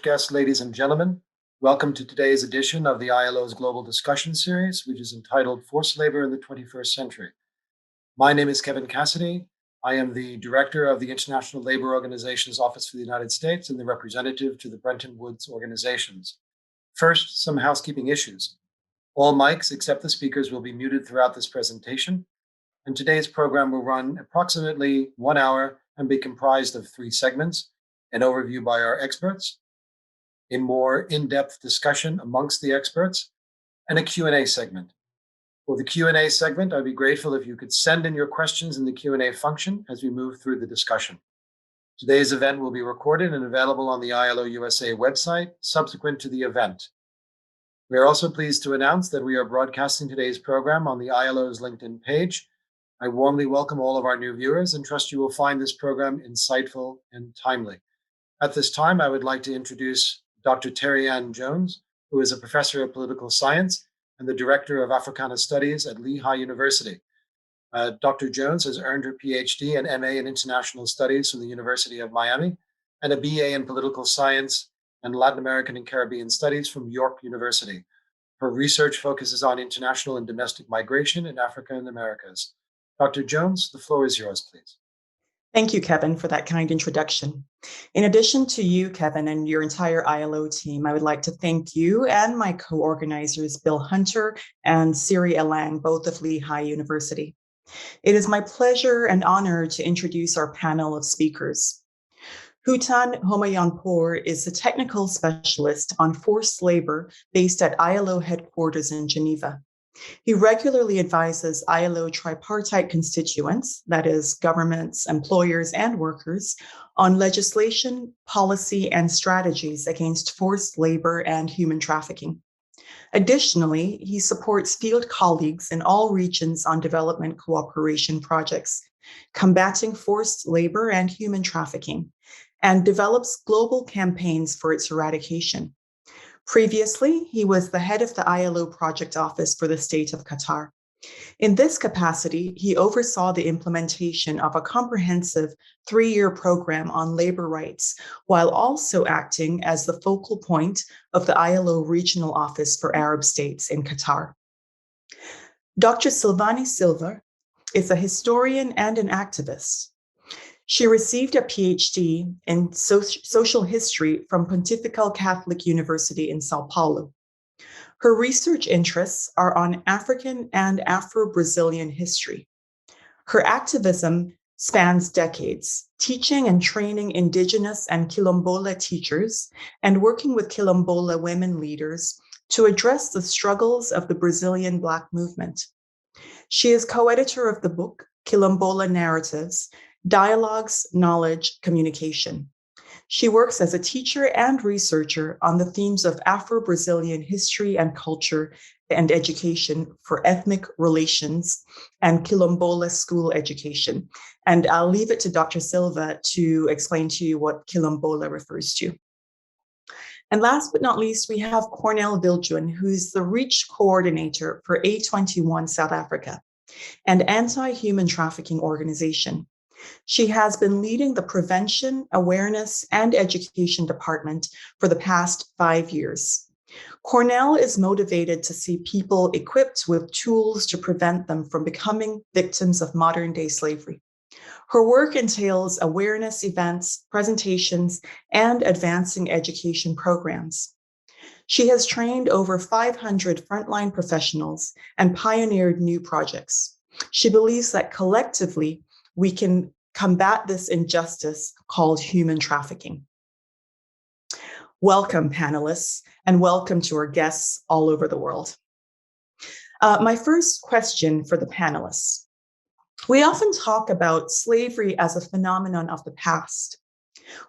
Guests, ladies and gentlemen, welcome to today's edition of the ILO's Global Discussion Series, which is entitled Forced Labor in the 21st Century. My name is Kevin Cassidy. I am the Director of the International Labor Organization's Office for the United States and the representative to the Bretton Woods organizations. First, some housekeeping issues. All mics except the speakers will be muted throughout this presentation, and today's program will run approximately 1 hour and be comprised of 3 segments: an overview by our experts, a more in-depth discussion amongst the experts, and a Q&A segment. For the Q&A segment, I'd be grateful if you could send in your questions in the Q&A function as we move through the discussion. Today's event will be recorded and available on the ILO USA website subsequent to the event. We are also pleased to announce that we are broadcasting today's program on the ILO's LinkedIn page. I warmly welcome all of our new viewers and trust you will find this program insightful and timely. At this time, I would like to introduce Dr. Terry Ann Jones, who is a professor of political science and the director of Africana Studies at Lehigh University. Dr. Jones has earned her PhD and MA in International Studies from the University of Miami and a BA in Political Science and Latin American and Caribbean Studies from York University. Her research focuses on international and domestic migration in Africa and the Americas. Dr. Jones, the floor is yours, please. Thank you, Kevin, for that kind introduction. In addition to you, Kevin, and your entire ILO team, I would like to thank you and my co-organizers, Bill Hunter and Siri Elang, both of Lehigh University. It is my pleasure and honor to introduce our panel of speakers. Hutan Homayanpour is a technical specialist on forced labor based at ILO headquarters in Geneva. He regularly advises ILO tripartite constituents, that is, governments, employers, and workers, on legislation, policy, and strategies against forced labor and human trafficking. Additionally, he supports field colleagues in all regions on development cooperation projects, combating forced labor and human trafficking, and develops global campaigns for its eradication. Previously, he was the head of the ILO Project Office for the state of Qatar. In this capacity, he oversaw the implementation of a comprehensive 3-year program on labor rights, while also acting as the focal point of the ILO Regional Office for Arab States in Qatar. Dr. Silvani Silva is a historian and an activist. She received a PhD in social history from Pontifical Catholic University in Sao Paulo. Her research interests are on African and Afro-Brazilian history. Her activism spans decades, teaching and training Indigenous and Quilombola teachers and working with Quilombola women leaders to address the struggles of the Brazilian Black movement. She is co-editor of the book, Quilombola Narratives, Dialogues, Knowledge, Communication. She works as a teacher and researcher on the themes of Afro-Brazilian history and culture and education for ethnic relations and Quilombola school education. And I'll leave it to Dr. Silva to explain to you what Quilombola refers to. And last but not least, we have Cornel Viljoen, who's the Reach Coordinator for A21 South Africa, an anti-human trafficking organization. She has been leading the Prevention, Awareness, and Education Department for the past 5 years. Cornell is motivated to see people equipped with tools to prevent them from becoming victims of modern-day slavery. Her work entails awareness events, presentations, and advancing education programs. She has trained over 500 frontline professionals and pioneered new projects. She believes that collectively, we can combat this injustice called human trafficking. Welcome, panelists, and welcome to our guests all over the world. My first question for the panelists. We often talk about slavery as a phenomenon of the past.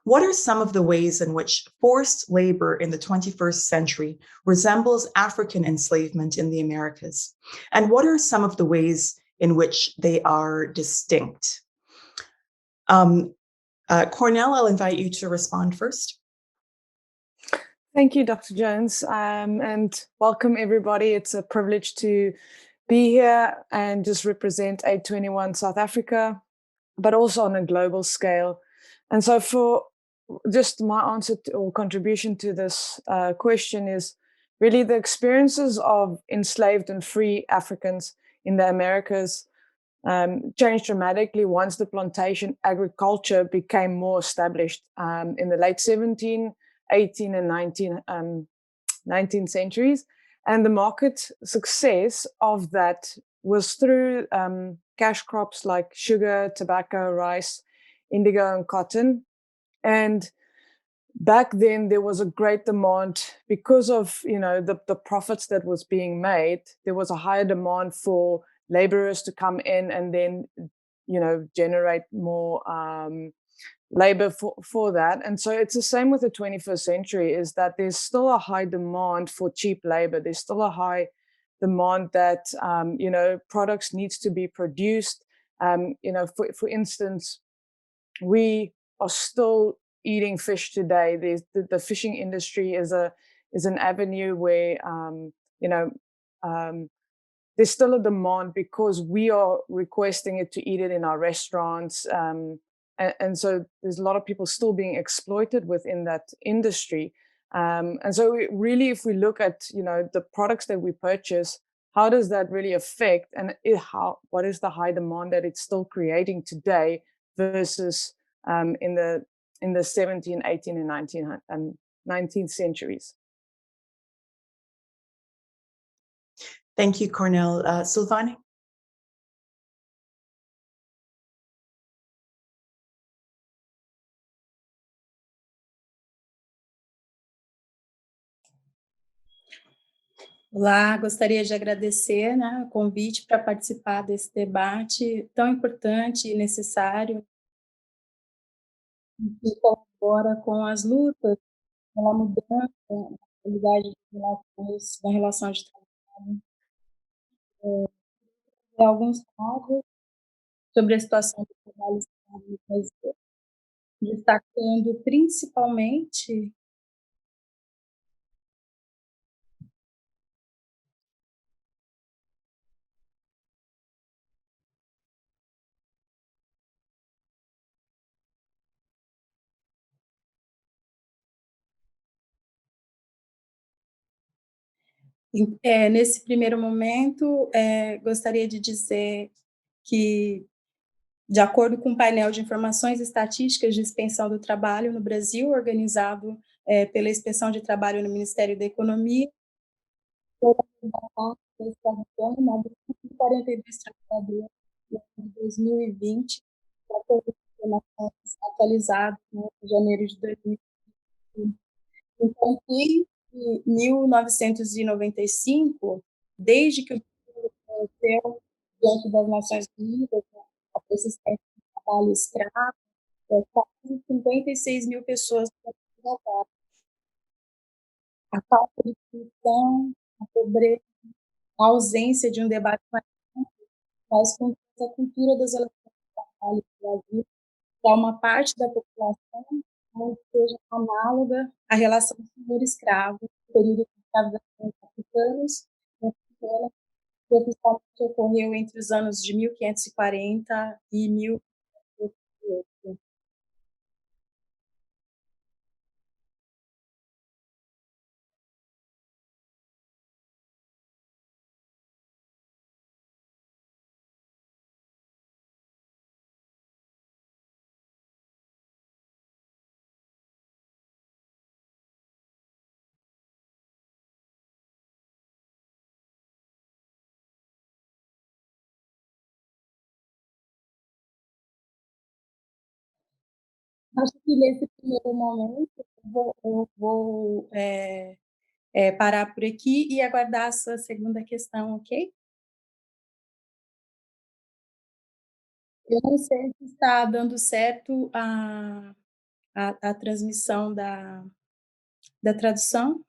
What are some of the ways in which forced labor in the 21st century resembles African enslavement in the Americas? And what are some of the ways in which they are distinct? Cornel, I'll invite you to respond first. Thank you, Dr. Jones, and welcome everybody. It's a privilege to be here and just represent A21 South Africa, but also on a global scale. And so for just my answer or contribution to this question is really the experiences of enslaved and free Africans in the Americas changed dramatically once the plantation agriculture became more established in the late 17th, 18th, and 19th centuries. And the market success of that was through cash crops like sugar, tobacco, rice, indigo, and cotton. And back then there was a great demand because of the profits that was being made. There was a higher demand for laborers to come in and then generate more labor for that. And so it's the same with the 21st century, is that there's still a high demand for cheap labor. There's still a high demand that products needs to be produced. For instance, we are still eating fish today. The fishing industry is an avenue where there's still a demand because we are requesting it to eat it in our restaurants. And so there's a lot of people still being exploited within that industry. And so really, if we look at, the products that we purchase, how does that really affect what is the high demand that it's still creating today versus in the 17th, 18th, and 19th centuries? Thank you, Cornel. Silvani? Olá, gostaria de agradecer, né, o convite para participar desse debate tão importante e necessário, que colabora com as lutas pela mudança na qualidade de relações, na relação de trabalho. Alguns dados sobre a situação do trabalho escravo no Brasil, destacando principalmente nesse primeiro momento, gostaria de dizer que, de acordo com o painel de informações estatísticas de inspeção do trabalho no Brasil, organizado pela Inspeção de Trabalho no Ministério da Economia, foram 942 trabalhadores em 2020, de acordo com informações atualizadas em janeiro de 2020. Então, desde 1995, desde que o Brasil nasceu diante das Nações Unidas, a persistência do trabalho escravo, quase 56 mil pessoas foram resgatadas. A falta de discussão, a pobreza, a ausência de um debate mais amplo faz com que a cultura das relações de trabalho no Brasil, para uma parte da população, não seja análoga à relação senhor-escravo, período de escravização de africanos, que oficialmente ocorreu entre os anos de 1540 e 1508. Acho que nesse primeiro momento eu vou parar por aqui e aguardar a sua segunda questão, ok? Eu não sei se está dando certo a transmissão da tradução.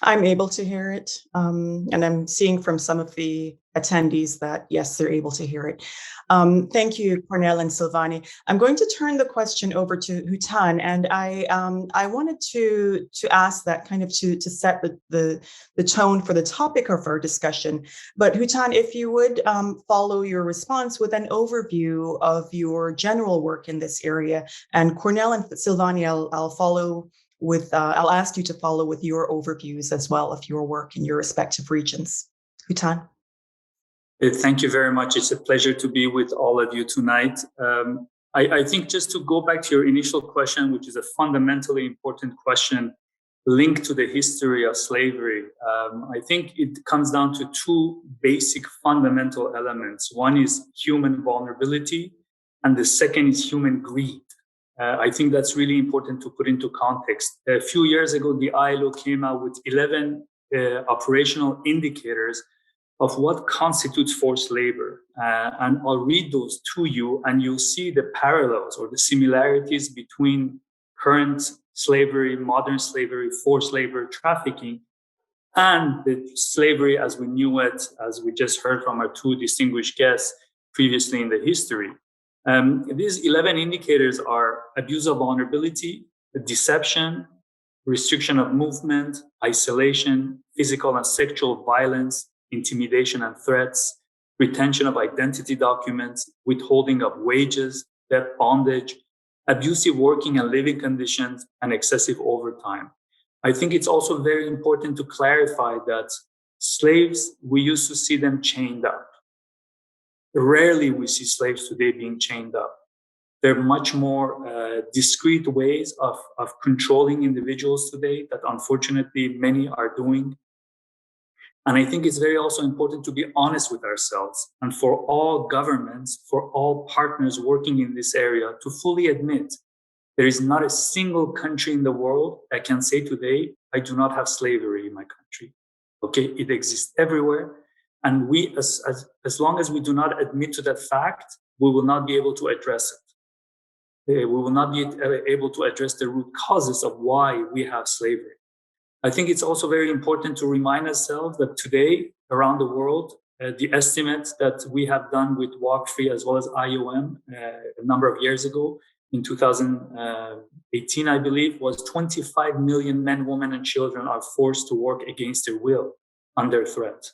I'm able to hear it. And I'm seeing from some of the attendees that, yes, they're able to hear it. Thank you, Cornell and Silvani. I'm going to turn the question over to Hutan. And I wanted to ask that kind of to set the tone for the topic of our discussion. But Hutan, if you would follow your response with an overview of your general work in this area. And Cornell and Silvani, I'll follow with, I'll ask you to follow with your overviews as well of your work in your respective regions. Hutan. Thank you very much. It's a pleasure to be with all of you tonight. I think just to go back to your initial question, which is a fundamentally important question linked to the history of slavery, I think it comes down to two basic fundamental elements. One is human vulnerability, and the second is human greed. I think that's really important to put into context. A few years ago, the ILO came out with 11 operational indicators of what constitutes forced labor. And I'll read those to you, and you'll see the parallels or the similarities between current slavery, modern slavery, forced labor, trafficking, and the slavery as we knew it, as we just heard from our two distinguished guests previously in the history. These 11 indicators are abuse of vulnerability, deception, restriction of movement, isolation, physical and sexual violence, intimidation and threats, retention of identity documents, withholding of wages, debt bondage, abusive working and living conditions, and excessive overtime. I think it's also very important to clarify that slaves, we used to see them chained up. Rarely we see slaves today being chained up. There are much more discreet ways of controlling individuals today that unfortunately many are doing. And I think it's very also important to be honest with ourselves and for all governments, for all partners working in this area to fully admit there is not a single country in the world that can say today, I do not have slavery in my country. Okay, it exists everywhere. And we, as long as we do not admit to that fact, we will not be able to address it. We will not be able to address the root causes of why we have slavery. I think it's also very important to remind ourselves that today, around the world, the estimates that we have done with Walk Free as well as IOM a number of years ago, in 2018, I believe, was 25 million men, women, and children are forced to work against their will under threat.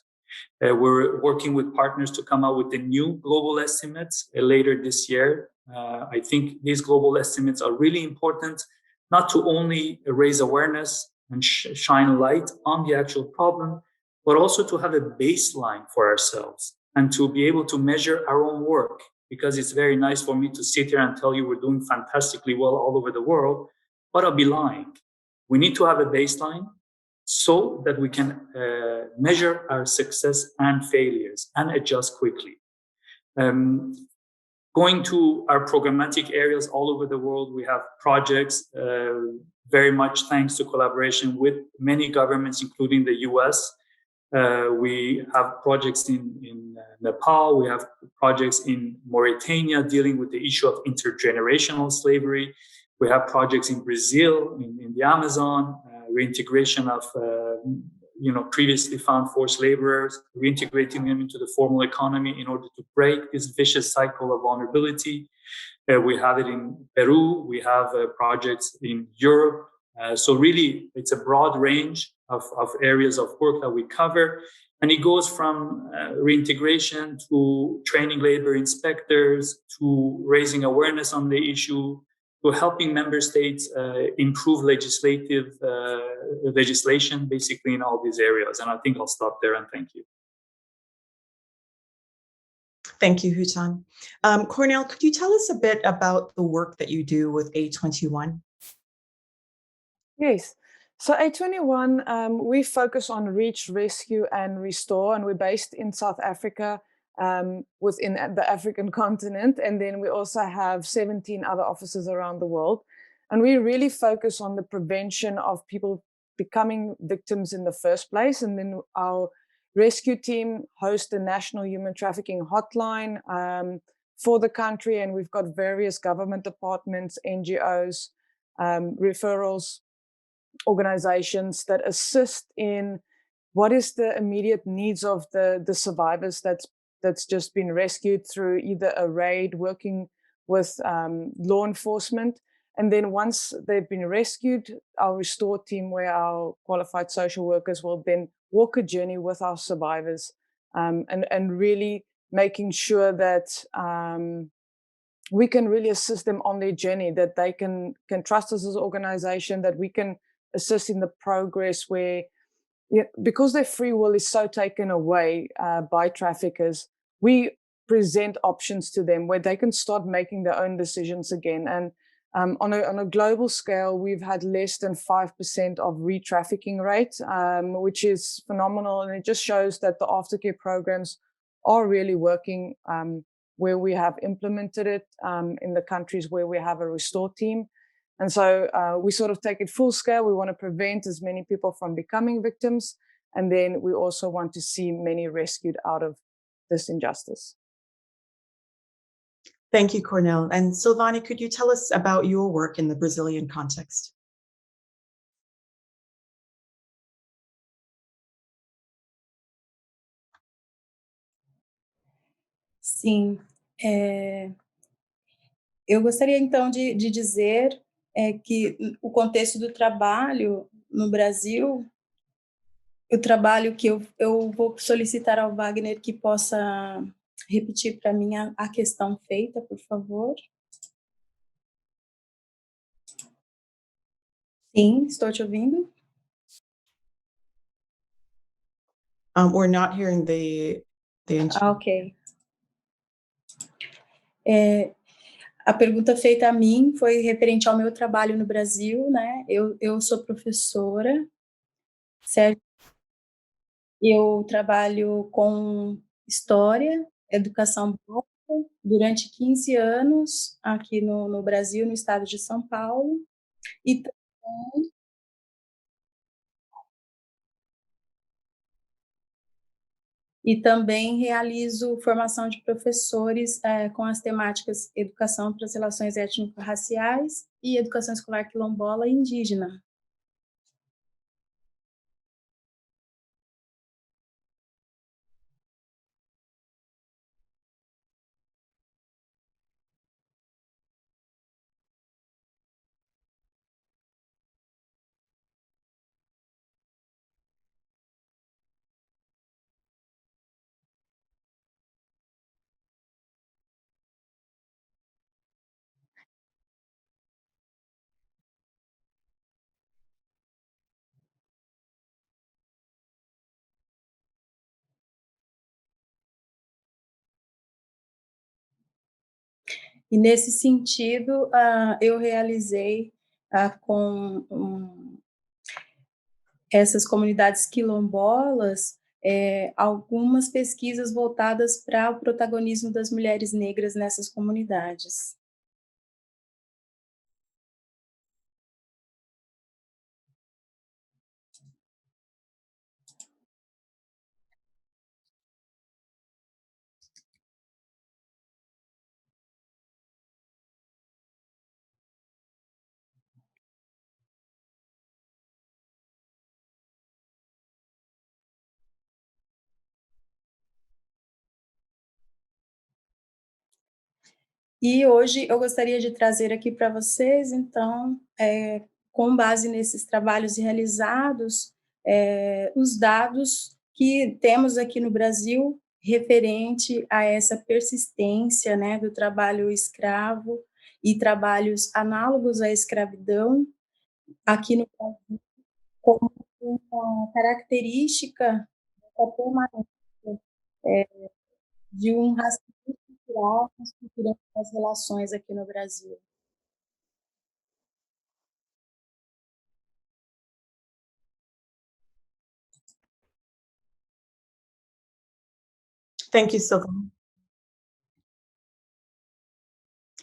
We're working with partners to come out with the new global estimates later this year. I think these global estimates are really important, not to only raise awareness and shine light on the actual problem, but also to have a baseline for ourselves and to be able to measure our own work. Because it's very nice for me to sit here and tell you we're doing fantastically well all over the world, but I'll be lying. We need to have a baseline so that we can measure our success and failures and adjust quickly. Going to our programmatic areas all over the world, we have projects, very much thanks to collaboration with many governments, including the US. We have projects in Nepal, we have projects in Mauritania dealing with the issue of intergenerational slavery. We have projects in Brazil, in the Amazon, reintegration of previously found forced laborers, reintegrating them into the formal economy in order to break this vicious cycle of vulnerability. We have it in Peru, we have projects in Europe. So really, it's a broad range of areas of work that we cover. And it goes from reintegration to training labor inspectors, to raising awareness on the issue, to helping member states improve legislation, basically in all these areas. And I think I'll stop there and thank you. Thank you, Hutan. Cornell, could you tell us a bit about the work that you do with A21? Yes. So A21, we focus on reach, rescue, and restore, and we're based in South Africa, within the African continent. And then we also have 17 other offices around the world. And we really focus on the prevention of people becoming victims in the first place. And then our rescue team hosts the National Human Trafficking Hotline for the country. And we've got various government departments, NGOs, referrals organizations that assist in what is the immediate needs of the survivors that's just been rescued through either a raid, working with law enforcement. And then once they've been rescued, our restore team, where our qualified social workers will then walk a journey with our survivors, and really making sure that we can really assist them on their journey, that they can trust us as an organization, that we can assist in the progress where, because their free will is so taken away by traffickers, we present options to them where they can start making their own decisions again. And on a global scale, we've had less than 5% of re-trafficking rate, which is phenomenal. And it just shows that the aftercare programs are really working where we have implemented it in the countries where we have a restore team. And so we sort of take it full scale. We want to prevent as many people from becoming victims. And then we also want to see many rescued out of this injustice. Thank you, Cornel. And Silvani, could you tell us about your work in the Brazilian context? Sim. Eu gostaria, então, de dizer que o contexto do trabalho no Brasil, o trabalho que eu vou solicitar ao Wagner que possa repetir para mim a questão feita, por favor. Sim, estou te ouvindo. We're not hearing the Ok. A pergunta feita a mim foi referente ao meu trabalho no Brasil, né? Eu sou professora, certo? Eu trabalho com história, educação básica, durante 15 anos aqui no Brasil, no estado de São Paulo, e também realizo formação de professores com as temáticas educação para as relações étnico-raciais e educação escolar quilombola e indígena. E, nesse sentido, eu realizei com essas comunidades quilombolas algumas pesquisas voltadas para o protagonismo das mulheres negras nessas comunidades. E hoje eu gostaria de trazer aqui para vocês, então, com base nesses trabalhos realizados, os dados que temos aqui no Brasil referente a essa persistência, né, do trabalho escravo e trabalhos análogos à escravidão aqui no Brasil, como uma característica da permanência de um racismo estrutural estruturando as relações aqui no Brasil. Thank you, Silvani.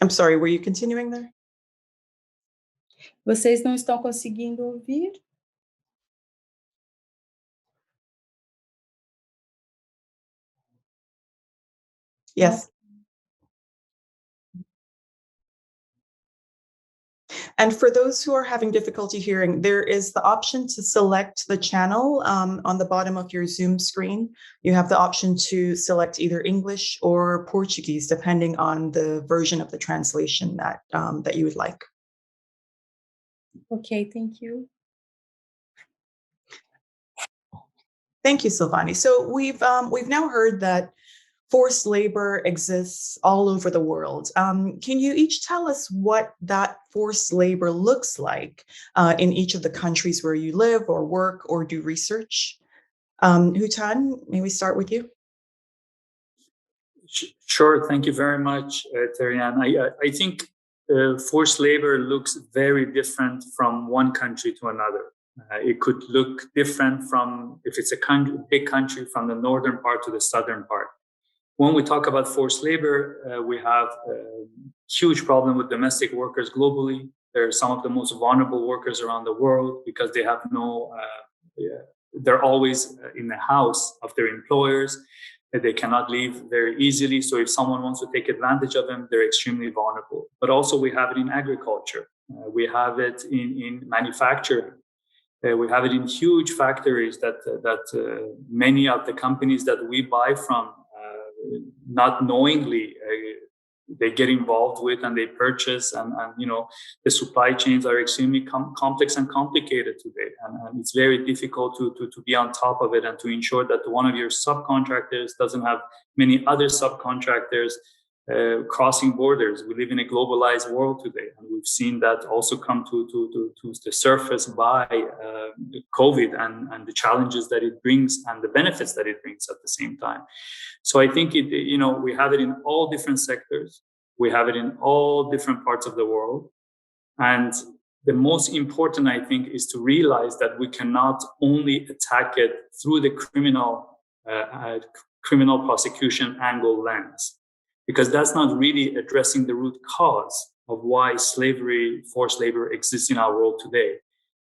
I'm sorry, were you continuing there? Vocês não estão conseguindo ouvir? Yes. And for those who are having difficulty hearing, there is the option to select the channel on the bottom of your Zoom screen. You have the option to select either English or Portuguese, depending on the version of the translation that you would like. Okay, thank you. Thank you, Silvani. So we've now heard that forced labor exists all over the world. Can you each tell us what that forced labor looks like in each of the countries where you live or work or do research? Hutan, may we start with you? Sure. Thank you very much, Terian. I think forced labor looks very different from one country to another. It could look different from, if it's a big country, from the northern part to the southern part. When we talk about forced labor, we have a huge problem with domestic workers globally. They're some of the most vulnerable workers around the world because they have they're always in the house of their employers. They cannot leave very easily. So if someone wants to take advantage of them, they're extremely vulnerable. But also we have it in agriculture. We have it in manufacturing. We have it in huge factories that many of the companies that we buy from, not knowingly, they get involved with and they purchase, and the supply chains are extremely complex and complicated today, and it's very difficult to be on top of it and to ensure that one of your subcontractors doesn't have many other subcontractors crossing borders. We live in a globalized world today, and we've seen that also come to the surface by COVID and the challenges that it brings and the benefits that it brings at the same time. So I think we have it in all different sectors. We have it in all different parts of the world. And the most important, I think, is to realize that we cannot only attack it through the criminal prosecution angle lens, because that's not really addressing the root cause of why slavery, forced labor exists in our world today.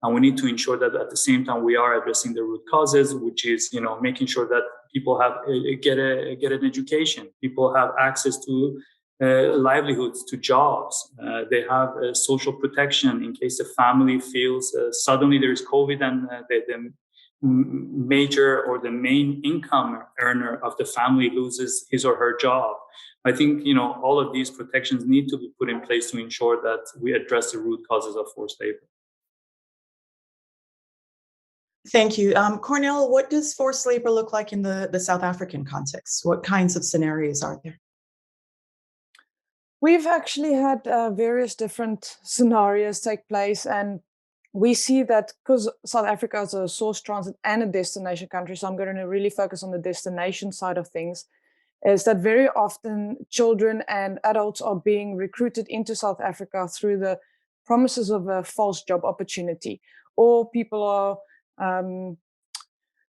And we need to ensure that at the same time we are addressing the root causes, which is, making sure that people get an education, people have access to livelihoods, to jobs. They have social protection in case the family feels suddenly there is COVID and the major or the main income earner of the family loses his or her job. I think, all of these protections need to be put in place to ensure that we address the root causes of forced labor. Thank you. Cornel, what does forced labor look like in the South African context? What kinds of scenarios are there? We've actually had various different scenarios take place, and we see that because South Africa is a source transit and a destination country, so I'm going to really focus on the destination side of things, is that very often children and adults are being recruited into South Africa through the promises of a false job opportunity, or people are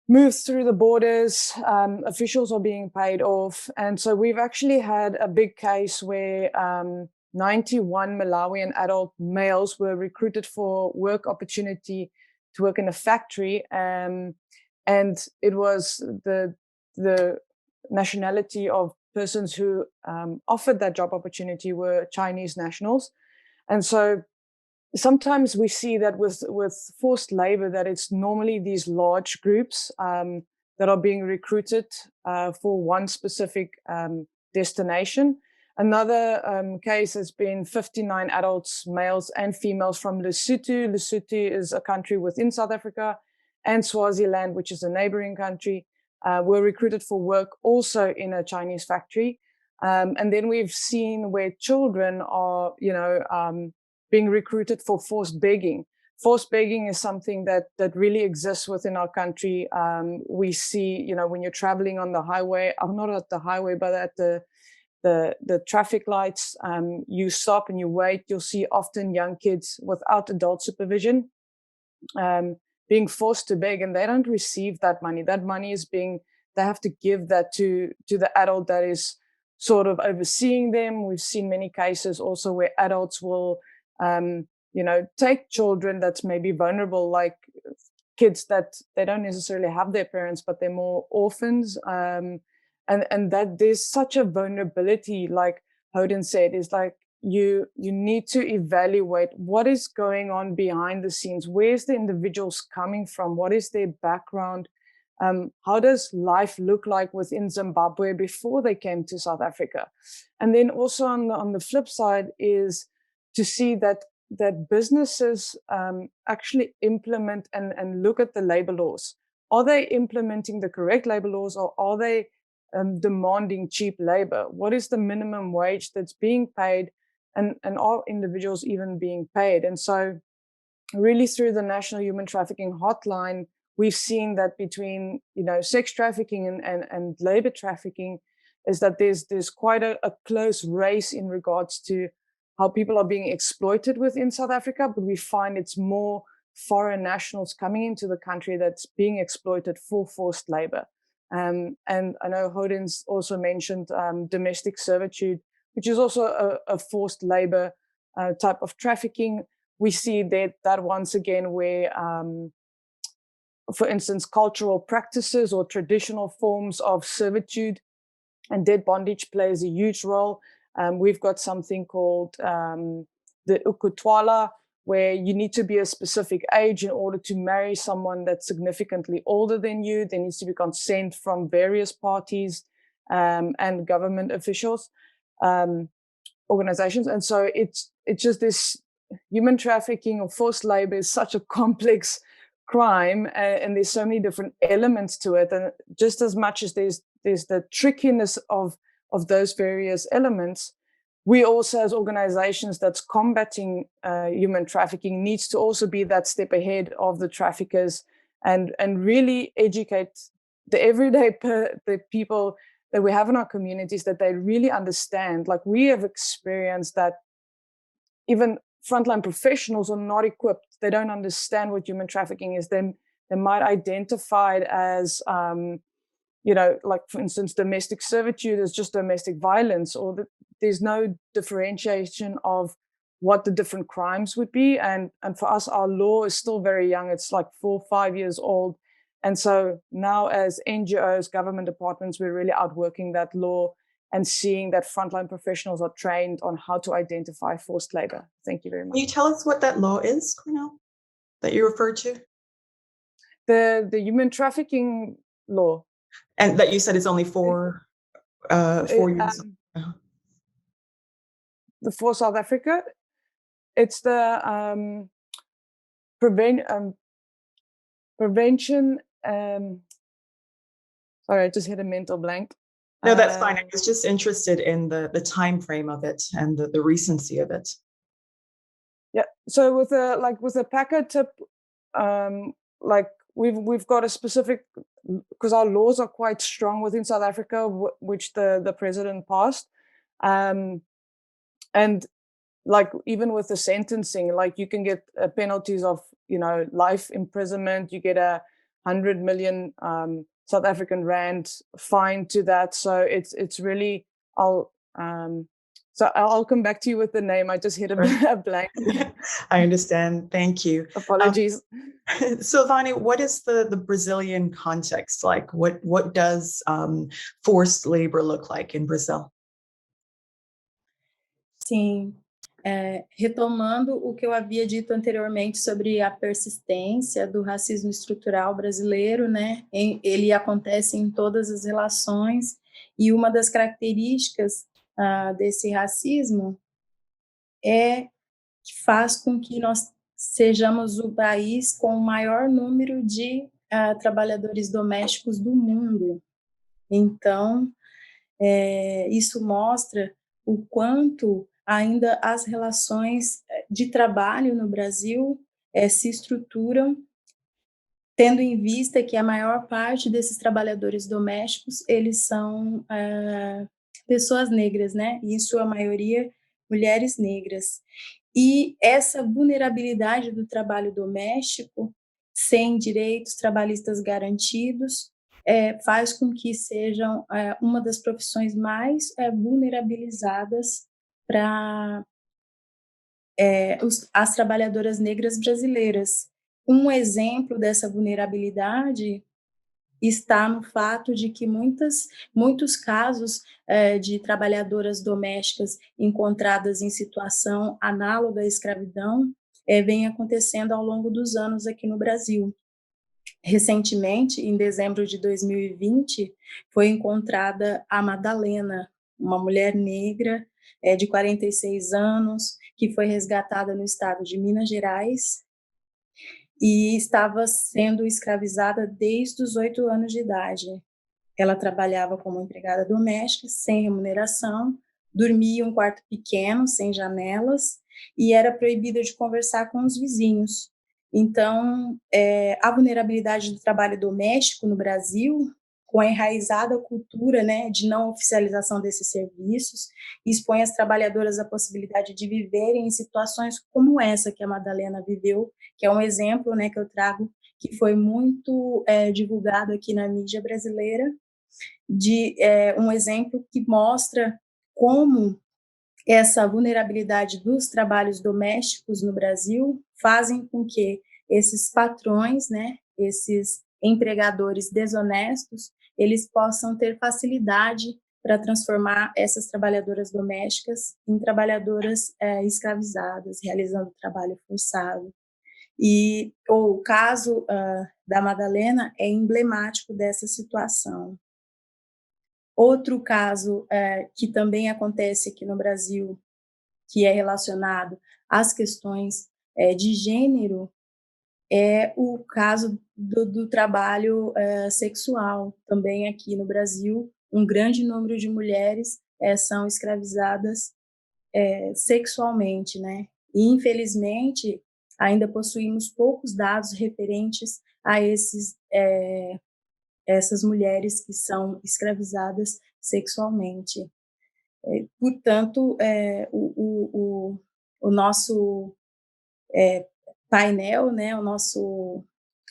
moved through the borders, officials are being paid off. And so we've actually had a big case where 91 Malawian adult males were recruited for work opportunity to work in a factory. And it was the nationality of persons who offered that job opportunity were Chinese nationals. And so sometimes we see that with forced labor that it's normally these large groups that are being recruited for one specific destination. Another case has been 59 adults, males and females from Lesotho. Lesotho is a country within South Africa, and Swaziland, which is a neighboring country, were recruited for work also in a Chinese factory. And then we've seen where children are, being recruited for forced begging. Forced begging is something that really exists within our country. We see, when you're traveling on the highway, not at the highway, but at the traffic lights, you stop and you wait. You'll see often young kids without adult supervision being forced to beg, and they don't receive that money. That money is they have to give that to the adult that is sort of overseeing them. We've seen many cases also where adults will take children that's maybe vulnerable, like kids that they don't necessarily have their parents, but they're more orphans. And that there's such a vulnerability, like Hoden said, is like you need to evaluate what is going on behind the scenes. Where's the individuals coming from? What is their background? How does life look like within Zimbabwe before they came to South Africa? And then also on the flip side is to see that businesses actually implement and look at the labor laws. Are they implementing the correct labor laws, or are they demanding cheap labor? What is the minimum wage that's being paid, and are individuals even being paid? And so really through the National Human Trafficking Hotline, we've seen that between, sex trafficking and labor trafficking is that there's quite a close race in regards to how people are being exploited within South Africa, but we find it's more foreign nationals coming into the country that's being exploited for forced labor. And I know Hodin's also mentioned domestic servitude, which is also a forced labor type of trafficking. We see that once again where, for instance, cultural practices or traditional forms of servitude and debt bondage plays a huge role. We've got something called the ukutwala, where you need to be a specific age in order to marry someone that's significantly older than you. There needs to be consent from various parties and government officials, organizations. And so it's just this human trafficking or forced labor is such a complex crime, and there's so many different elements to it. And just as much as there's the trickiness of those various elements, we also, as organizations that's combating human trafficking, needs to also be that step ahead of the traffickers and really educate the everyday the people that we have in our communities, that they really understand. Like, we have experienced that even frontline professionals are not equipped. They don't understand what human trafficking is. They might identify it as, like, for instance, domestic servitude as just domestic violence, or there's no differentiation of what the different crimes would be. And for us, our law is still very young. It's like 4 or 5 years old. And so now, as NGOs, government departments, we're really outworking that law and seeing that frontline professionals are trained on how to identify forced labor. Thank you very much. Can you tell us what that law is, Cornell, that you referred to? The human trafficking law. And that you said it's only 4 years. For South Africa, it's the prevention. Sorry, I just hit a mental blank. No, that's fine. I was just interested in the time frame of it and the recency of it. Yeah. So with a packer tip, we've got a specific, because our laws are quite strong within South Africa, which the president passed, and like even with the sentencing, like you can get penalties of life imprisonment. You get 100 million South African rand fine to that. So it's really I'll come back to you with the name. I just hit a blank. I understand. Thank you. Apologies. Silvani, what is the Brazilian context like? What does forced labor look like in Brazil? Sim. Retomando o que eu havia dito anteriormente sobre a persistência do racismo estrutural brasileiro, né? Ele acontece em todas as relações, e uma das características desse racismo é que faz com que nós sejamos o país com o maior número de trabalhadores domésticos do mundo. Então, isso mostra o quanto ainda as relações de trabalho no Brasil se estruturam, tendo em vista que a maior parte desses trabalhadores domésticos, eles são pessoas negras, né? E em sua maioria, mulheres negras. E essa vulnerabilidade do trabalho doméstico, sem direitos trabalhistas garantidos, faz com que sejam uma das profissões mais vulnerabilizadas para as trabalhadoras negras brasileiras. Um exemplo dessa vulnerabilidade está no fato de que muitos casos de trabalhadoras domésticas encontradas em situação análoga à escravidão vem acontecendo ao longo dos anos aqui no Brasil. Recentemente, em dezembro de 2020, foi encontrada a Madalena, uma mulher negra de 46 anos, que foi resgatada no estado de Minas Gerais e estava sendo escravizada desde os 8 anos de idade. Ela trabalhava como empregada doméstica, sem remuneração, dormia em um quarto pequeno, sem janelas, e era proibida de conversar com os vizinhos. Então, a vulnerabilidade do trabalho doméstico no Brasil, com a enraizada cultura, né, de não oficialização desses serviços, expõe as trabalhadoras à possibilidade de viverem em situações como essa que a Madalena viveu, que é um exemplo, né, que eu trago, que foi muito divulgado aqui na mídia brasileira, de um exemplo que mostra como essa vulnerabilidade dos trabalhos domésticos no Brasil fazem com que esses patrões, né, esses empregadores desonestos, eles possam ter facilidade para transformar essas trabalhadoras domésticas em trabalhadoras escravizadas, realizando trabalho forçado. E o caso da Madalena é emblemático dessa situação. Outro caso que também acontece aqui no Brasil, que é relacionado às questões de gênero, é o caso do trabalho sexual. Também aqui no Brasil, um grande número de mulheres são escravizadas sexualmente, né? E, infelizmente, ainda possuímos poucos dados referentes a essas mulheres que são escravizadas sexualmente. Portanto, o nosso painel, né, o nosso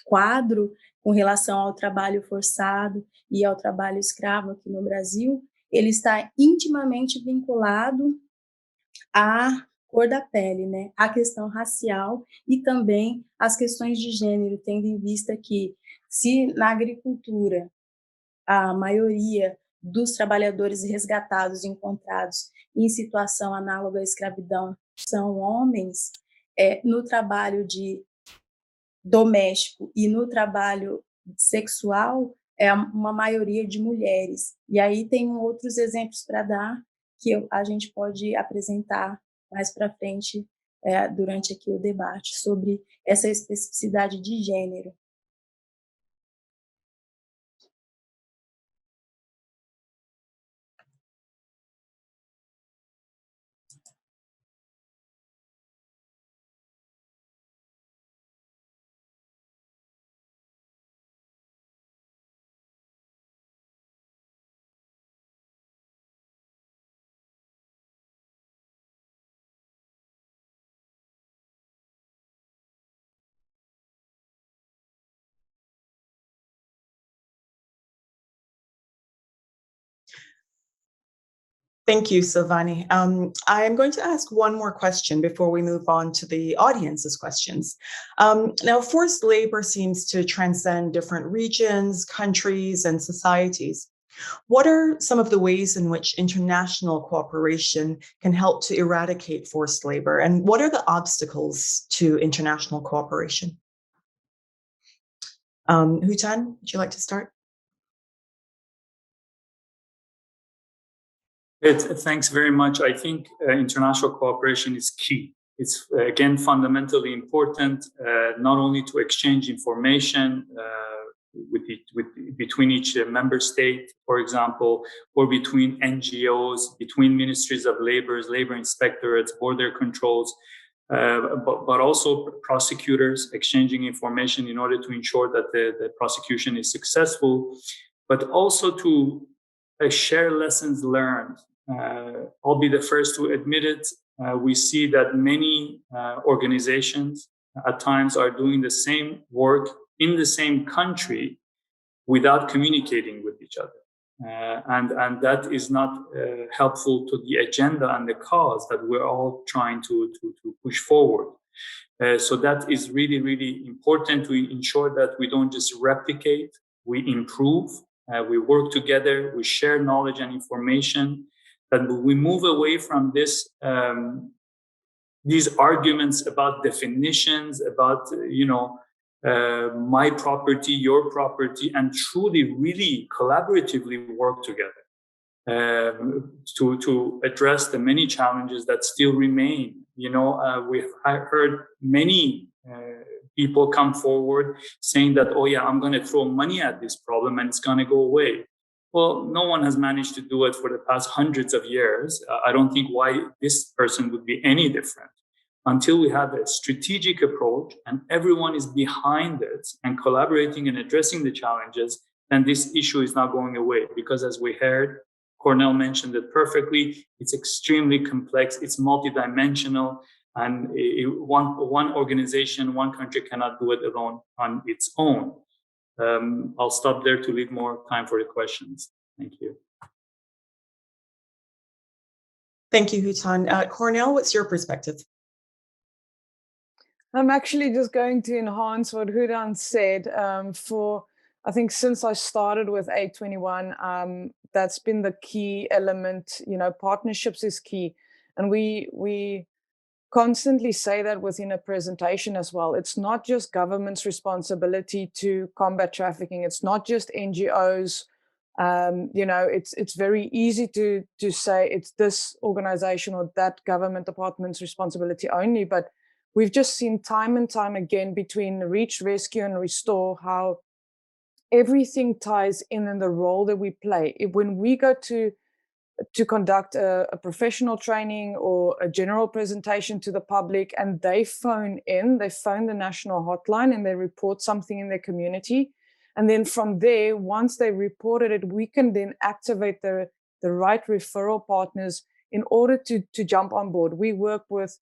quadro com relação ao trabalho forçado e ao trabalho escravo aqui no Brasil, ele está intimamente vinculado à cor da pele, né, à questão racial e também às questões de gênero, tendo em vista que, se na agricultura a maioria dos trabalhadores resgatados encontrados em situação análoga à escravidão são homens, no trabalho doméstico e no trabalho sexual é uma maioria de mulheres. E aí tem outros exemplos para dar que a gente pode apresentar mais para frente durante aqui o debate sobre essa especificidade de gênero. Thank you, Silvani. I am going to ask one more question before we move on to the audience's questions. Now, forced labor seems to transcend different regions, countries, and societies. What are some of the ways in which international cooperation can help to eradicate forced labor? And what are the obstacles to international cooperation? Hutan, would you like to start? Thanks very much. I think international cooperation is key. It's, again, fundamentally important, not only to exchange information between each member state, for example, or between NGOs, between ministries of labor inspectorates, border controls, but also prosecutors exchanging information in order to ensure that the prosecution is successful, but also to share lessons learned. I'll be the first to admit it. We see that many organizations at times are doing the same work in the same country without communicating with each other. And that is not helpful to the agenda and the cause that we're all trying to push forward. So that is really, really important to ensure that we don't just replicate we improve, we work together, we share knowledge and information, that we move away from these arguments about definitions, about my property, your property, and truly, really collaboratively work together to address the many challenges that still remain. We've heard many people come forward saying that, oh yeah, I'm going to throw money at this problem and it's going to go away. Well, no one has managed to do it for the past hundreds of years. I don't think why this person would be any different. Until we have a strategic approach and everyone is behind it and collaborating and addressing the challenges, then this issue is not going away. Because as we heard, Cornell mentioned it perfectly, it's extremely complex, it's multidimensional, and one organization, one country cannot do it alone on its own. I'll stop there to leave more time for the questions. Thank you. Thank you, Hutan. Cornell, what's your perspective? I'm actually just going to enhance what Hutan said. I think since I started with A21, that's been the key element. Partnerships is key, and we constantly say that within a presentation as well. It's not just government's responsibility to combat trafficking. It's not just NGOs. It's very easy to say it's this organization or that government department's responsibility only, but we've just seen time and time again between Reach, Rescue, and Restore how everything ties in the role that we play. When we go to conduct a professional training or a general presentation to the public and they phone the national hotline and they report something in their community. And then from there, once they reported it, we can then activate the right referral partners in order to jump on board. We work with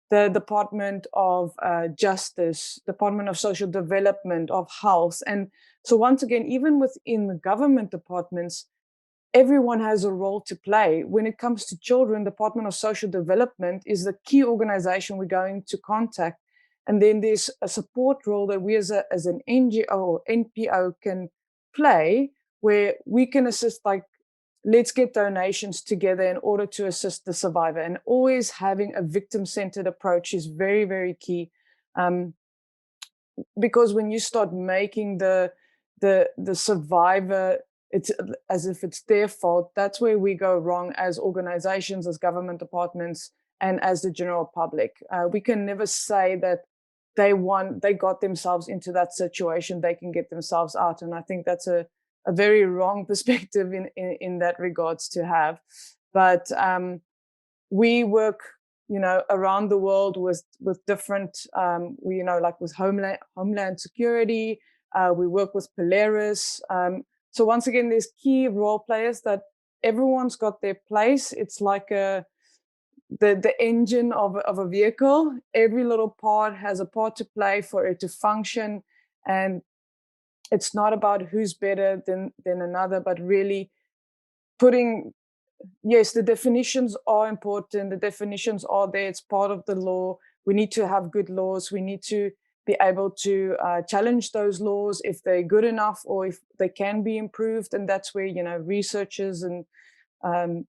the Department of Justice, Department of Social Development, of Health. And so once again, even within the government departments, everyone has a role to play. When it comes to children, Department of Social Development is the key organization we're going to contact. And then there's a support role that we as an NGO or NPO can play, where we can assist, like, let's get donations together in order to assist the survivor. And always having a victim-centered approach is very, very key. Because when you start making the survivor, it's as if it's their fault, that's where we go wrong as organizations, as government departments, and as the general public. We can never say that they got themselves into that situation, they can get themselves out. And I think that's a very wrong perspective in that regards to have. But we work around the world with different like with homeland security. We work with Polaris. So once again, there's key role players that everyone's got their place. It's like the engine of a vehicle. Every little part has a part to play for it to function. And it's not about who's better than another, but really yes, the definitions are important. The definitions are there. It's part of the law. We need to have good laws. We need to be able to challenge those laws if they're good enough or if they can be improved. And that's where, researchers and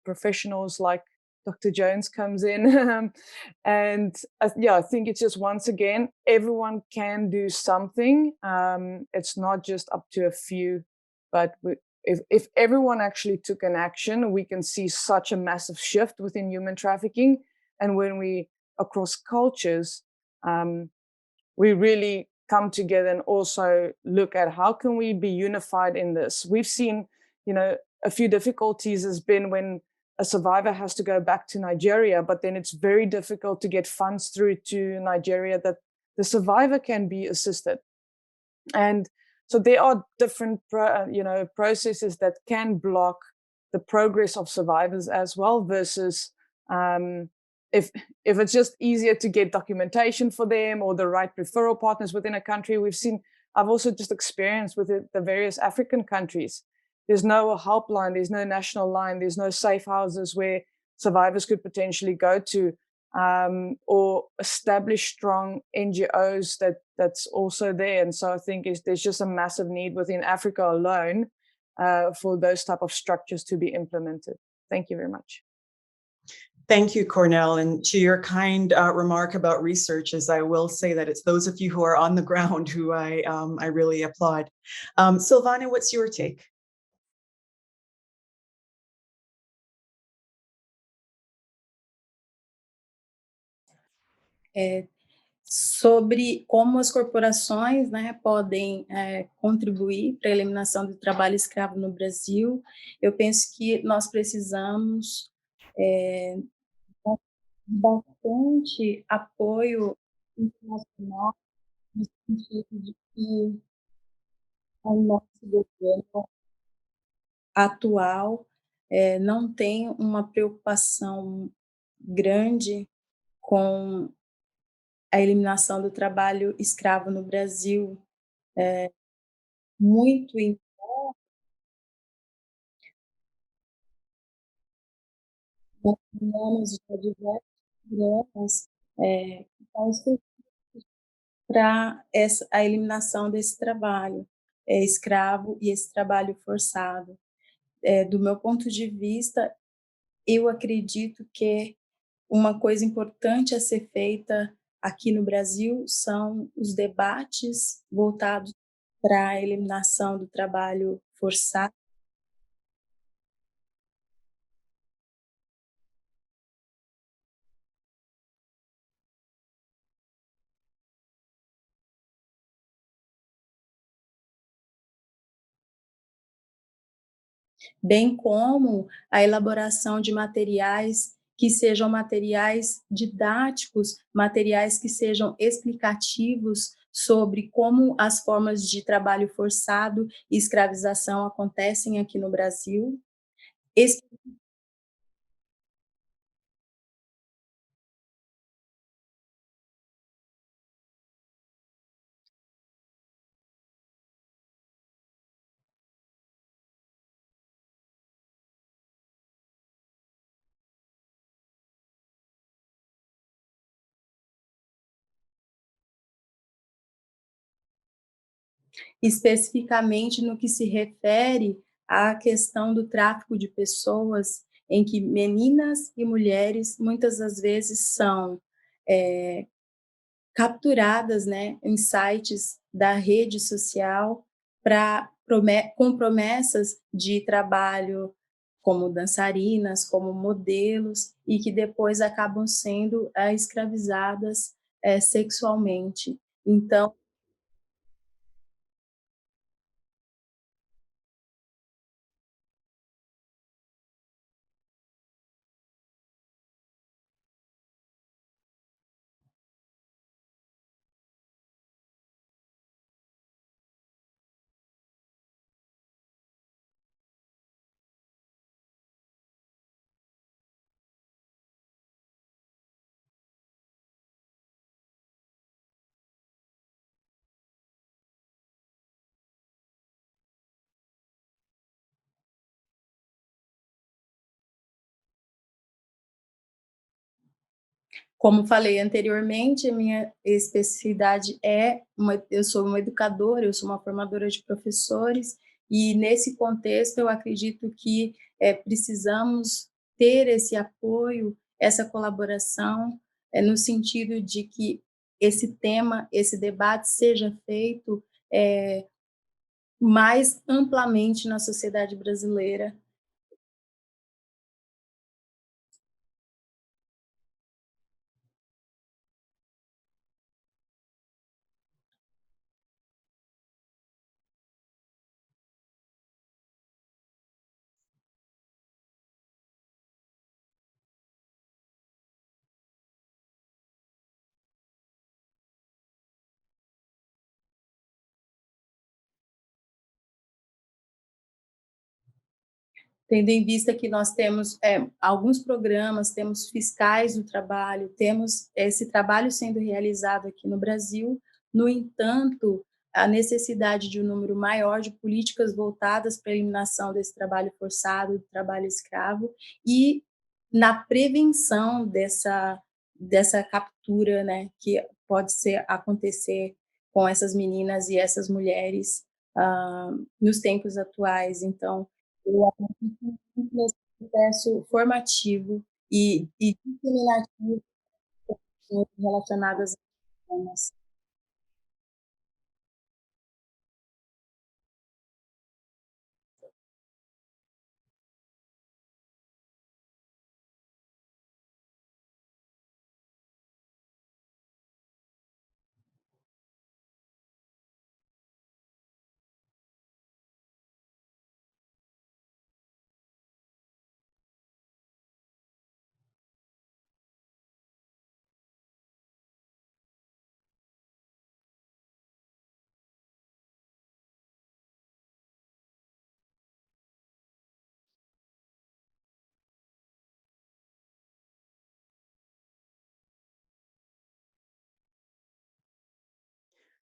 professionals like Dr. Jones comes in. And I think it's just, once again, everyone can do something. It's not just up to a few, but if everyone actually took an action, we can see such a massive shift within human trafficking. And when we, across cultures, we really come together and also look at how can we be unified in this. We've seen, a few difficulties has been when a survivor has to go back to Nigeria, but then it's very difficult to get funds through to Nigeria that the survivor can be assisted. And so there are different, processes that can block the progress of survivors as well, versus if it's just easier to get documentation for them or the right referral partners within a country. I've also just experienced with the various African countries, there's no helpline, there's no national line, there's no safe houses where survivors could potentially go to. or establish strong NGOs that's also there. And so I think there's just a massive need within Africa alone for those type of structures to be implemented. Thank you very much. Thank you, Cornell. And to your kind remark about researchers, I will say that it's those of you who are on the ground who I really applaud. Silvana, what's your take? Sobre como as corporações, né, podem contribuir para a eliminação do trabalho escravo no Brasil, eu penso que nós precisamos bastante apoio internacional, no sentido de que o nosso governo atual não tem uma preocupação grande com a eliminação do trabalho escravo no Brasil, muito em anos de diversos programas que estão específicos para a eliminação desse trabalho escravo e esse trabalho forçado. Do meu ponto de vista, eu acredito que uma coisa importante a ser feita aqui no Brasil são os debates voltados para a eliminação do trabalho forçado. Bem como a elaboração de materiais que sejam materiais didáticos, materiais que sejam explicativos sobre como as formas de trabalho forçado e escravização acontecem aqui no Brasil. Especificamente no que se refere à questão do tráfico de pessoas, em que meninas e mulheres muitas das vezes são capturadas, né, em sites da rede social com promessas de trabalho como dançarinas, como modelos, e que depois acabam sendo escravizadas sexualmente. Então, como falei anteriormente, a minha especificidade eu sou uma educadora, eu sou uma formadora de professores, e nesse contexto eu acredito que precisamos ter esse apoio, essa colaboração, no sentido de que esse tema, esse debate seja feito mais amplamente na sociedade brasileira. Tendo em vista que nós temos alguns programas, temos fiscais do trabalho, temos esse trabalho sendo realizado aqui no Brasil. No entanto, a necessidade de um número maior de políticas voltadas para a eliminação desse trabalho forçado, do trabalho escravo, e na prevenção dessa captura, né, que pode acontecer com essas meninas e essas mulheres nos tempos atuais. Então, eu acredito nesse processo formativo e disseminativo relacionadas a temas.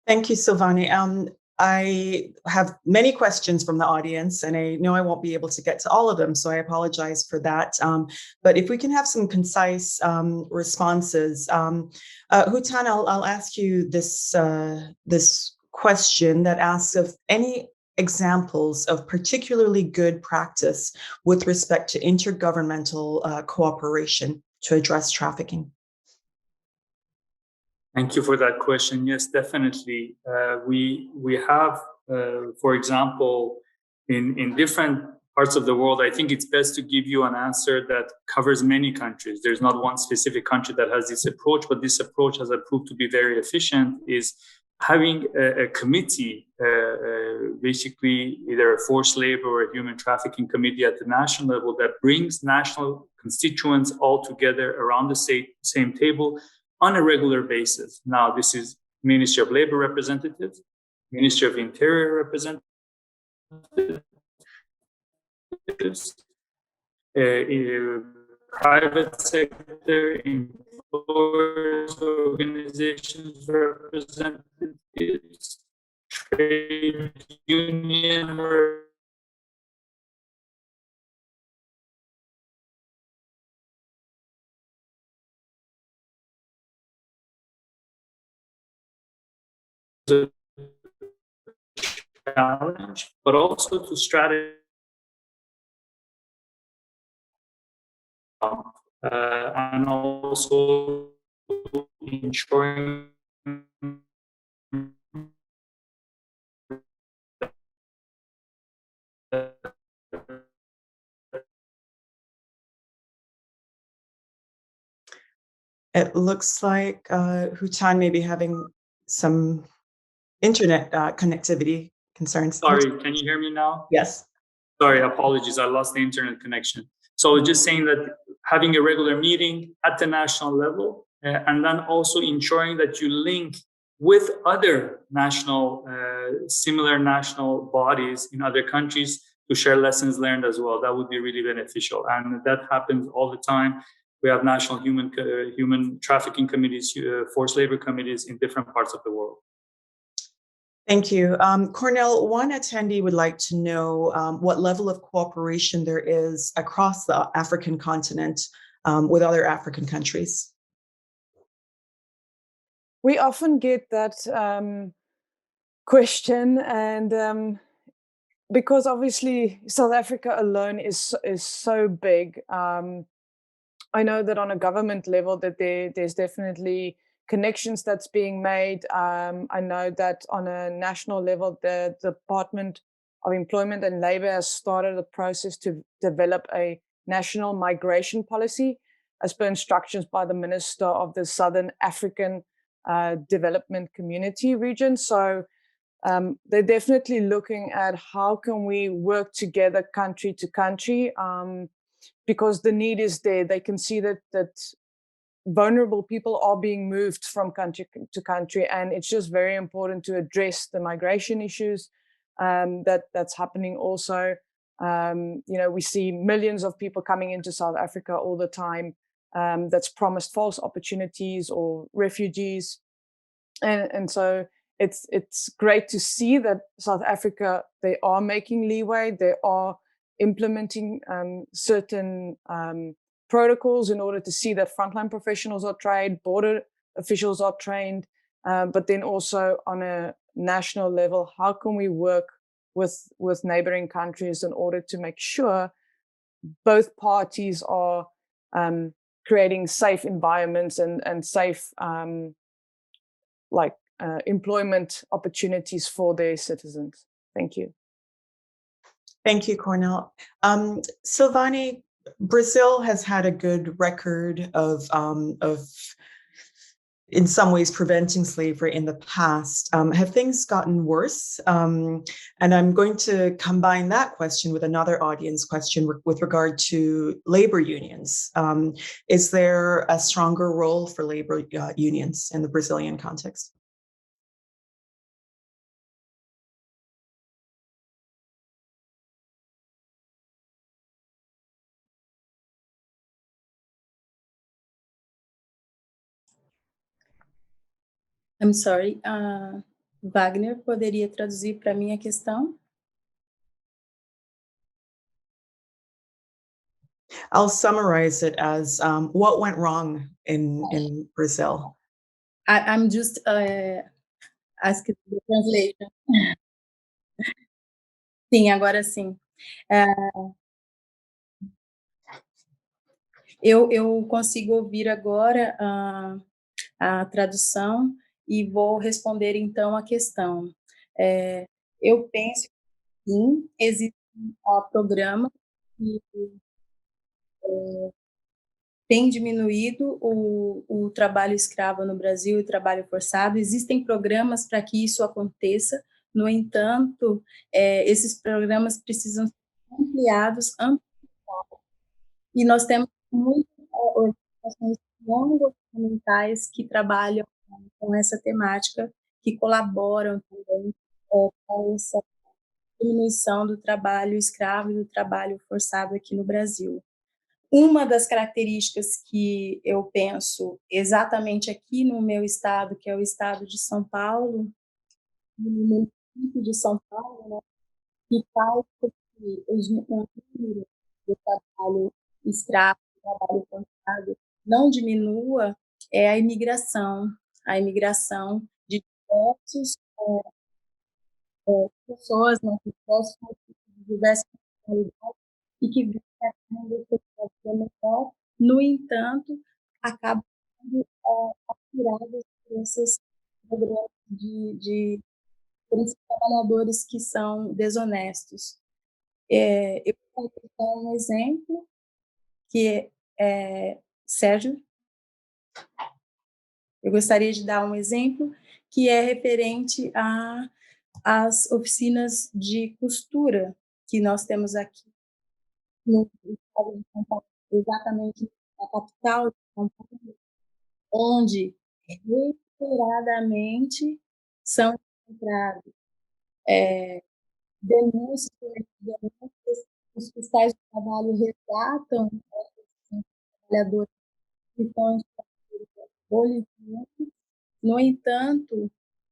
Thank you, Silvani. I have many questions from the audience, and I know I won't be able to get to all of them, so I apologize for that. But if we can have some concise responses. Hutan, I'll ask you this question that asks if any examples of particularly good practice with respect to intergovernmental cooperation to address trafficking. Thank you for that question. Yes, definitely. We have, for example, in different parts of the world, I think it's best to give you an answer that covers many countries. There's not one specific country that has this approach, but this approach has proved to be very efficient, is having a committee, basically either a forced labor or a human trafficking committee at the national level that brings national constituents all together around the same table on a regular basis. Now, this is Ministry of Labor representatives, Ministry of Interior representatives, private sector, employers, organizations, representatives, trade union challenge, but also to strategize and also ensuring It looks like Hutan may be having some internet connectivity concerns. Sorry, can you hear me now? Yes. Sorry, apologies. I lost the internet connection. So just saying that having a regular meeting at the national level, and then also ensuring that you link with other national, similar national bodies in other countries to share lessons learned as well. That would be really beneficial. And that happens all the time. We have national human trafficking committees, forced labor committees in different parts of the world. Thank you. Cornell, one attendee would like to know what level of cooperation there is across the African continent with other African countries. We often get that question, and because obviously South Africa alone is so big, I know that on a government level that there's definitely connections that's being made. I know that on a national level, the Department of Employment and Labor has started a process to develop a national migration policy as per instructions by the Minister of the Southern African Development Community region. So they're definitely looking at how can we work together country to country, because the need is there. They can see that vulnerable people are being moved from country to country, and it's just very important to address the migration issues that's happening also. We see millions of people coming into South Africa all the time that's promised false opportunities or refugees, and so it's great to see that South Africa, they are making leeway, they are implementing certain protocols in order to see that frontline professionals are trained, border officials are trained, but then also on a national level, how can we work with neighboring countries in order to make sure both parties are creating safe environments and safe employment opportunities for their citizens. Thank you. Thank you, Cornell. Silvani, Brazil has had a good record of in some ways preventing slavery in the past. Have things gotten worse? And I'm going to combine that question with another audience question with regard to labor unions. Is there a stronger role for labor unions in the Brazilian context? I'm sorry, Wagner, poderia traduzir para mim a questão? I'll summarize it as what went wrong in Brazil? I'm just asking the translation. Sim, agora sim. Eu consigo ouvir agora a tradução e vou responder então a questão. Eu penso que sim, existe programa que tem diminuído o trabalho escravo no Brasil e o trabalho forçado. Existem programas para que isso aconteça, no entanto, esses programas precisam ser ampliados, e nós temos muitas organizações não governamentais que trabalham com essa temática, que colaboram também com essa diminuição do trabalho escravo e do trabalho forçado aqui no Brasil. Uma das características que eu penso exatamente aqui no meu estado, que é o estado de São Paulo, no município de São Paulo, né, que faz com que os números do trabalho escravo, do trabalho forçado, não diminua, é a imigração de diversos pessoas, né, de diversas nacionalidades, e que vem a menor, no entanto, acabam sendo capturadas por esses programas por esses trabalhadores que são desonestos. Eu vou dar um exemplo, que Sérgio, eu gostaria de dar um exemplo que é referente às oficinas de costura que nós temos aqui no estado de São Paulo, exatamente na capital de São Paulo, onde reiteradamente são encontrados denúncias, os fiscais de trabalho resgatam esses trabalhadores que estão bolivianos. No entanto,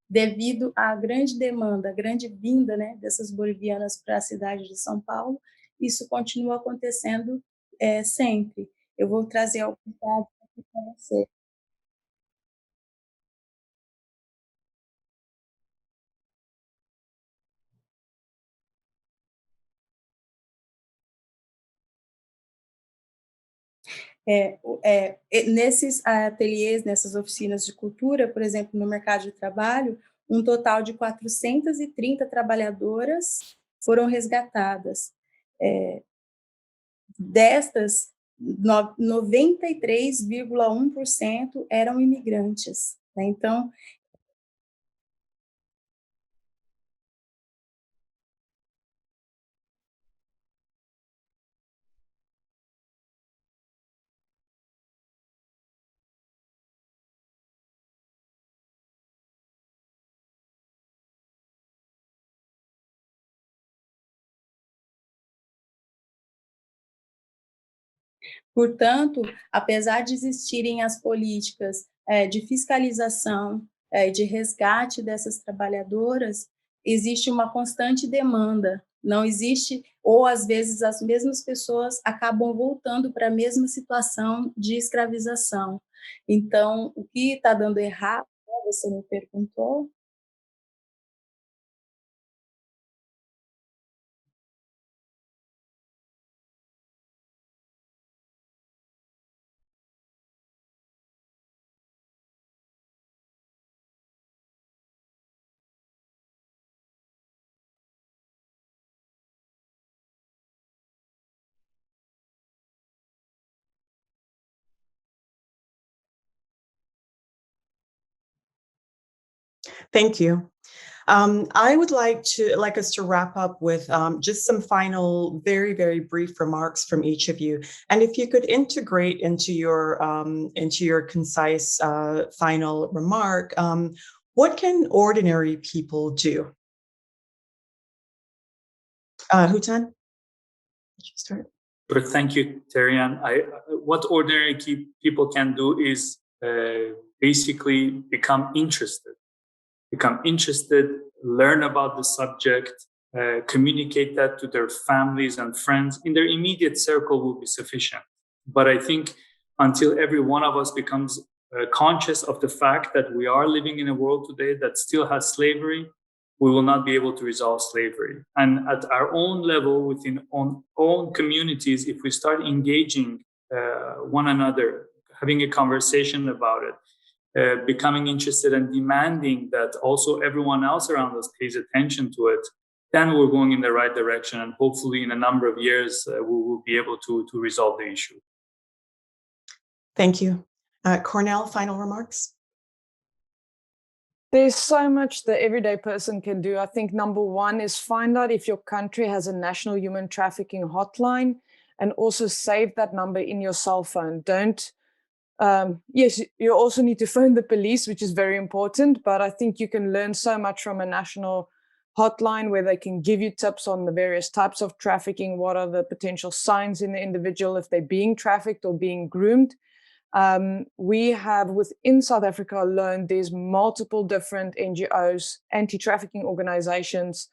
devido à grande demanda, à grande vinda, né, dessas bolivianas para a cidade de São Paulo, isso continua acontecendo sempre. Eu vou trazer alguns dados aqui para você. Nesses ateliês, nessas oficinas de cultura, por exemplo, no mercado de trabalho, um total de 430 trabalhadoras foram resgatadas. Destas, 93,1% eram imigrantes, né? Então, portanto, apesar de existirem as políticas de fiscalização, de resgate dessas trabalhadoras, existe uma constante demanda, Não existe, ou às vezes as mesmas pessoas acabam voltando para a mesma situação de escravização. Então, o que está dando errado, né, você me perguntou? Thank you. I would like us to wrap up with just some final, very, very brief remarks from each of you. And if you could integrate into your concise final remark, what can ordinary people do? Hutan, did you start? Thank you, Terian. What ordinary people can do is basically become interested, learn about the subject, communicate that to their families and friends. In their immediate circle will be sufficient. But I think until every one of us becomes conscious of the fact that we are living in a world today that still has slavery, we will not be able to resolve slavery. And at our own level, within our own communities, if we start engaging one another, having a conversation about it, becoming interested and demanding that also everyone else around us pays attention to it, then we're going in the right direction. And hopefully in a number of years, we will be able to resolve the issue. Thank you. Cornell, final remarks? There's so much the everyday person can do. I think number one is find out if your country has a national human trafficking hotline, and also save that number in your cell phone. Don't yes, you also need to phone the police, which is very important, but I think you can learn so much from a national hotline where they can give you tips on the various types of trafficking, what are the potential signs in the individual if they're being trafficked or being groomed. We have within South Africa alone, there's multiple different NGOs, anti-trafficking organizations.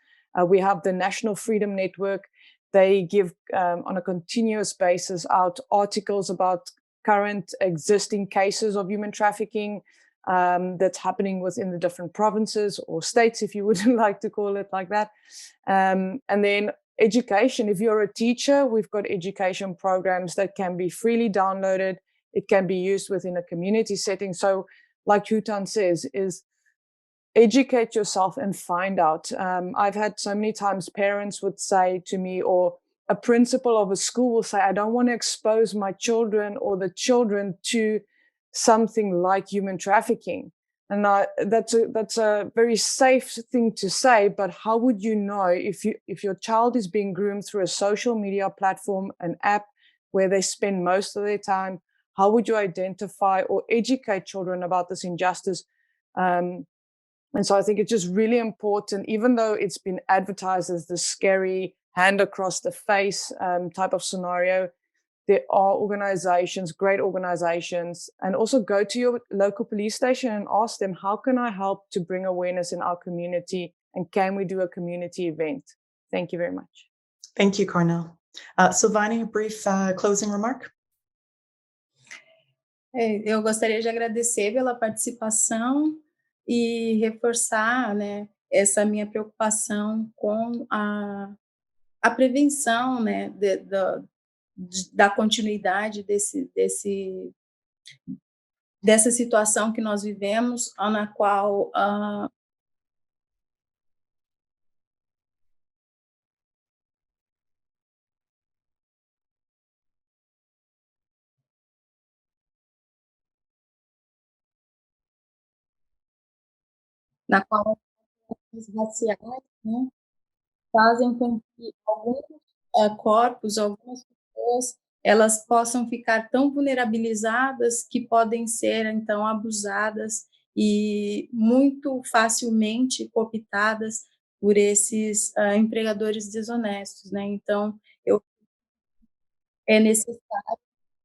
We have the National Freedom Network. They give on a continuous basis out articles about current existing cases of human trafficking that's happening within the different provinces or states, if you would like to call it like that. And then education. If you're a teacher, we've got education programs that can be freely downloaded. It can be used within a community setting. So like Hutan says, is educate yourself and find out. I've had so many times parents would say to me, or a principal of a school will say, I don't want to expose my children or the children to something like human trafficking. And that's a very safe thing to say, but how would you know if your child is being groomed through a social media platform, an app where they spend most of their time? How would you identify or educate children about this injustice? And so I think it's just really important, even though it's been advertised as the scary hand across the face type of scenario, there are organizations, great organizations, and also go to your local police station and ask them, how can I help to bring awareness in our community? And can we do a community event? Thank you very much. Thank you, Cornell. Silvani, a brief closing remark? Eu gostaria de agradecer pela participação e reforçar, né, essa minha preocupação com a prevenção, né, da continuidade dessa situação que nós vivemos, na qual as raciais, né, fazem com que alguns corpos, algumas pessoas, elas possam ficar tão vulnerabilizadas que podem ser, então, abusadas e muito facilmente cooptadas por esses empregadores desonestos, né? Então, é necessário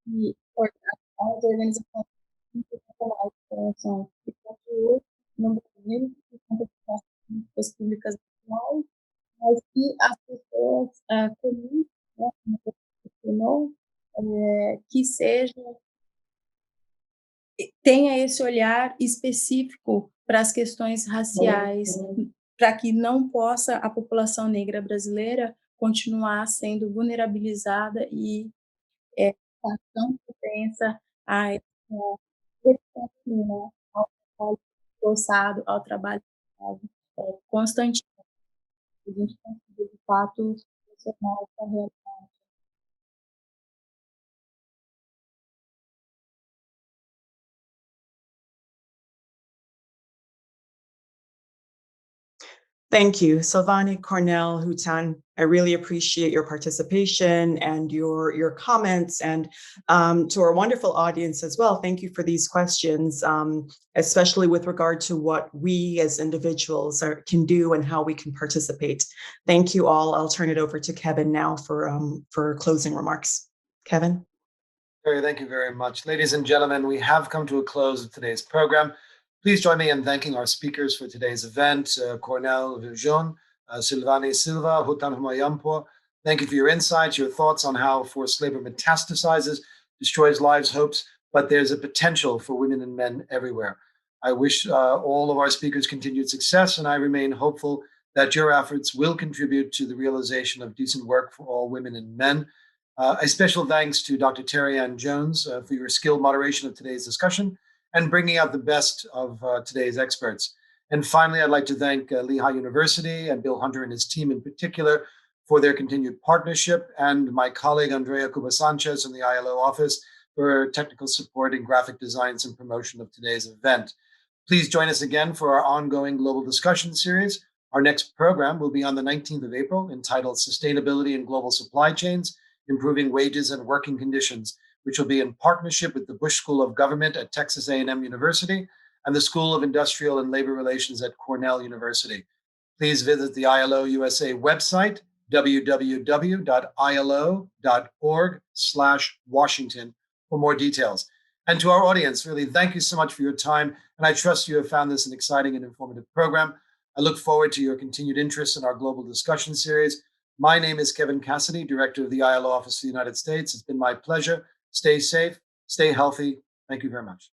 que as organizações internacionais são 58 no Brasil, 50 políticas públicas nacionais, mas que as pessoas comuns, né, como você mencionou, que tenha esse olhar específico para as questões raciais, para que não possa a população negra brasileira continuar sendo vulnerabilizada e estar tão propensa a essa ao trabalho forçado, ao trabalho constante. A gente conseguir, de fato, transformar essa realidade. Thank you, Silvani, Cornell, Hutan. I really appreciate your participation and your comments, and to our wonderful audience as well. Thank you for these questions, especially with regard to what we as individuals can do and how we can participate. Thank you all. I'll turn it over to Kevin now for closing remarks. Kevin. Terry, thank you very much. Ladies and gentlemen, we have come to a close of today's program. Please join me in thanking our speakers for today's event, Cornell Viljon, Silvani Silva, Hutan Humayampo. Thank you for your insights, your thoughts on how forced labor metastasizes, destroys lives, hopes, but there's a potential for women and men everywhere. I wish all of our speakers continued success, and I remain hopeful that your efforts will contribute to the realization of decent work for all women and men. A special thanks to Dr. Terry Ann Jones for your skilled moderation of today's discussion and bringing out the best of today's experts. And finally, I'd like to thank Lehigh University and Bill Hunter and his team in particular for their continued partnership, and my colleague Andrea Cuba Sanchez in the ILO office for technical support in graphic designs and promotion of today's event. Please join us again for our ongoing global discussion series. Our next program will be on the 19th of April, entitled Sustainability in Global Supply Chains, Improving Wages and Working Conditions, which will be in partnership with the Bush School of Government at Texas A&M University and the School of Industrial and Labor Relations at Cornell University. Please visit the ILO USA website, www.ilo.org/Washington, for more details. And to our audience, really, thank you so much for your time. And I trust you have found this an exciting and informative program. I look forward to your continued interest in our global discussion series. My name is Kevin Cassidy, Director of the ILO Office of the United States. It's been my pleasure. Stay safe, stay healthy. Thank you very much.